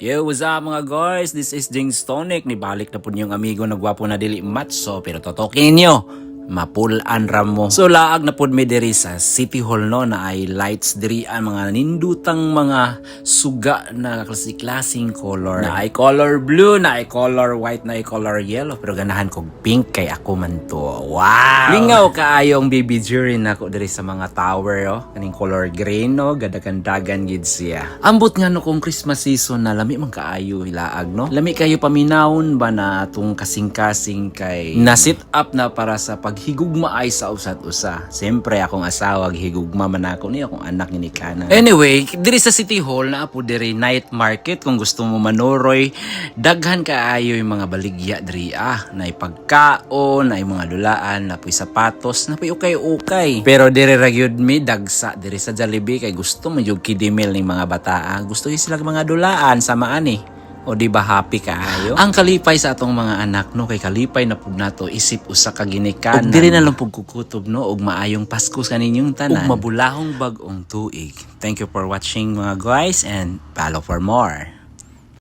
Yo, what's up mga guys? This is Jings Tonic. Nibalik na po niyong amigo na gwapo na dili matso pero totokin nyo. Mapulan ramo. So laag na pod mi diri sa City Hall no na ay lights diri ang mga nindutang mga suga na klase-klaseng color. Na ay color blue, na ay color white, na ay color yellow. Pero ganahan ko pink kay ako man to. Wow! Lingaw kaayong baby jury na ko diri sa mga tower oh. Kaning color green no, gadagandagan gid siya. Ambot nga no kung Christmas season na lami man kaayo hilaag no. Lami kayo paminawon ba na atong kasing-kasing kay na sit up na para sa paghigugma ay sa usat-usa. Siyempre akong asawa higugma man ako ni akong anak ni Kana. Anyway, diri sa City Hall na po diri night market kung gusto mo manuroy, daghan kaayo yung mga baligya diri na pagkaon, na mga lulaan, na sapatos, na ukay-ukay. Pero diri ra gyud mi dagsa diri sa Jollibee kay gusto man jud kidimil ning mga bataa. Gusto gyud sila mga dulaan samaan O di ba happy kaayo? Ang kalipay sa atong mga anak no kay kalipay na pud nato isip usa ka ginikanan. Ug diri na lang pud kukutob no og maayong Pasko sa ninyong tanan. Ug mabulahong bag-ong tuig. Thank you for watching mga guys and follow for more.